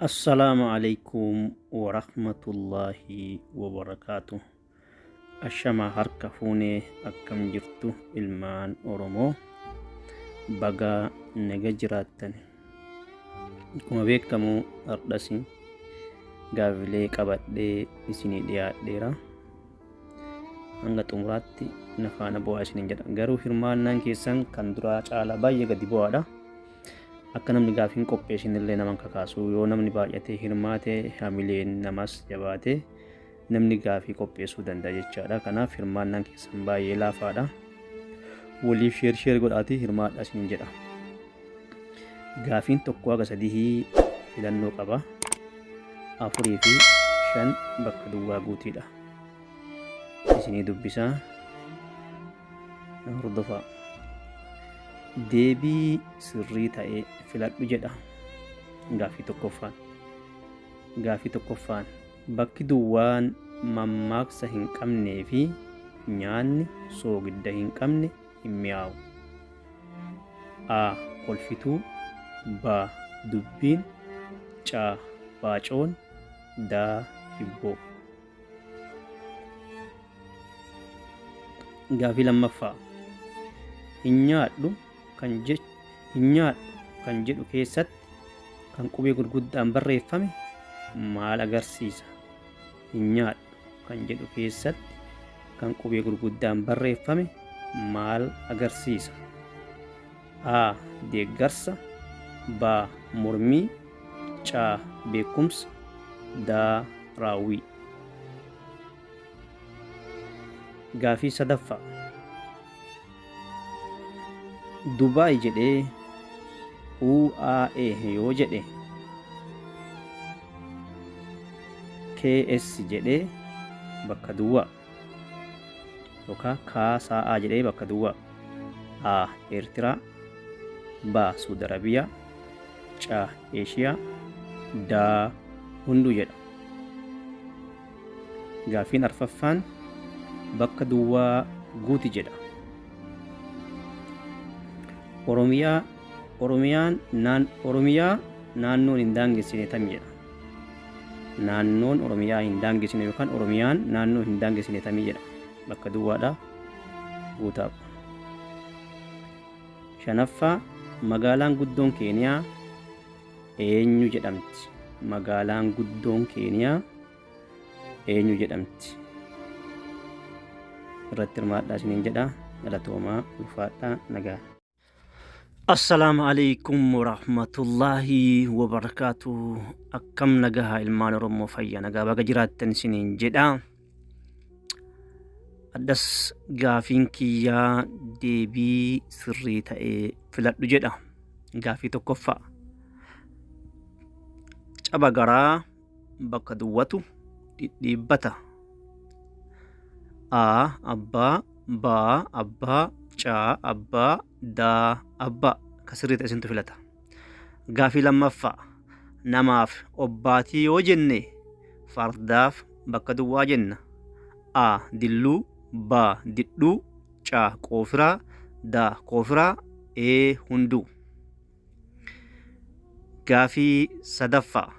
Assalamualaikum warahmatullahi wabarakatuh. Ashama harka fuune akkam jirtu ilmaan Oromoo baga naga jiraattan. Akkuma beekamu hardhasi gaafilee qabadhee isinii dhiyaadheera. Hanga xumuraatti na faana bu'aa isiniin jedha. Garuu hirmaannaan keessan kan duraa caalaa baay'ee gadi bu'aadha. Akka namni gaafiin qopheessinillee naman kakaasu yoo namni baay'atee hirmaate hamileen namas jabaate namni gaafii qopheessuu danda'a jechaadha. Kanaaf hirmaannaan keessan baay'ee laafaadha. Waliif sheer godhaatii hirmaadha isiniin jedha. Gaafiin tokko haga sadii filannoo qaba. 4 fi 5 bakka duwwaa guutiidha. Isinii dubbisaa hordofaa. Deebii sirrii ta'ee filadhu jedha. Gaafii tokkoffaan bakki duwwaan mammaaksa hin qabnee fi nyaanni soogidda hin qabne hin mi'aawu. A. Kolfituu. B. Dubbiin. C. Baacoon. D. Hibboo. Gaafii lammaffaa. Hin nyaadhu kan jedhu keessatti kan qubee gurguddaan barreeffame maal agarsiisa? Hin nyaadhu kan jedhu keessatti kan qubee gurguddaan barreeffame maal agarsiisa? A. Deeggarsa. B. Mormii. C. Beekumsa. D. Raawwii. Gaafii sadaffaa. Dubaay jedhee UAE yoo jedhe KS jedhee bakka duwwaa yookaan KSA jedhee bakka duwwaa. A. Eertiraa. B. Suudi Arabiyaa. C. Eeshiyaa. D. Hunduu jedha. Gaafiin arfaffaan bakka duwwaa guuti jedha. Oromiyaa naannoon hin daangessine tam jedha. Naannoon Oromiyaa hin daangessine yookaan Oromiyaan naannoo hin daangessine tamii jedha. Bakka duwwaadha guutaaf. Shanaffaa magaalaan guddoon Keeniyaa eenyu jedhamti? Magaalaan guddoon Keeniyaa eenyu jedhamti? Irratti hirmaadhaa isiniin jedha. Galatoomaa ulfaadhaa nagaa. Assalamualaikum warahmatullahi wabarakatuh. Akkam nagaa ilmaan Oromoo fayyaa nagaa baga jiraattan isiniin jedha. Addas gaafiin kiyyaa deebii sirrii ta'ee filadhu jedha. Gaafii tokkoffaa. Caba garaa bakka duwwatu dhidhiibbata. A. Abbaa. B. Abbaa. C. Abbaa. D. Abbaa. Ka sirrii ta'e isintu filata. Gaafii lammaffaa. Namaaf obbaatii yoo jenne fardaaf bakka duwwaa jenna. A. Dilluu. B. Didhuu. C. Qoofiraa. D. Koofiraa. E. Hunduu. Gaafii sadaffaa.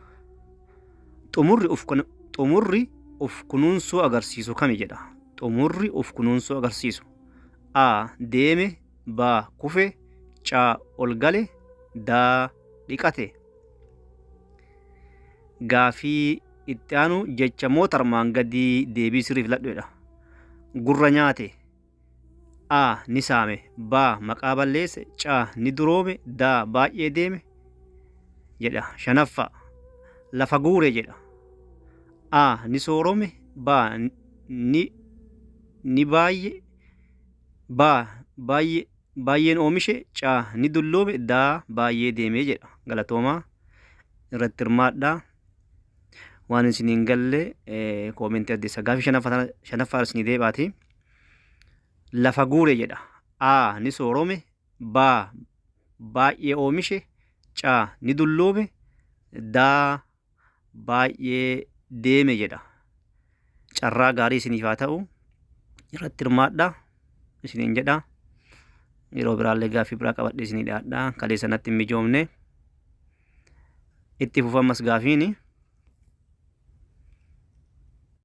Xumurri of kunuunsuu agarsiisu kami jedha. Xumurri of kunuunsuu agarsiisu. A. Deeme. B. Kufe. C. Ol gale. D. Dhiqate. Gaafii itti aanu jecha mootarmaan gadii deebii sirrii filadhuudha. Gurra nyaate. A. Ni saame. B. Maqaa balleesse. C. Ni duroome. D. Baay'ee deeme jedha. Shanaffaa. Lafa guure jedha. A. Ni soorome. B. Ni baay'ee. B. Baay'een oomishe. C. Ni dulloome. D. Baay'ee deemee jedha. Galatoomaa irratti hirmaadhaa. Waan isiniin galle koomentii addeessa. Gaafii shanaffaa isinii deebaati. Lafa guure jedha. A. Ni soorome. B. Baay'ee oomishe. C. Ni dulloome. D. Baay'ee deeme jedha. Carraa gaarii isiniif haa ta'u. Irratti hirmaadhaa isiniin jedha. Yeroo biraallee gaafii biraa qabadhee isinii dhiyaadha. Kalee sanatti hin mijoomne. itti fufamas gaafiini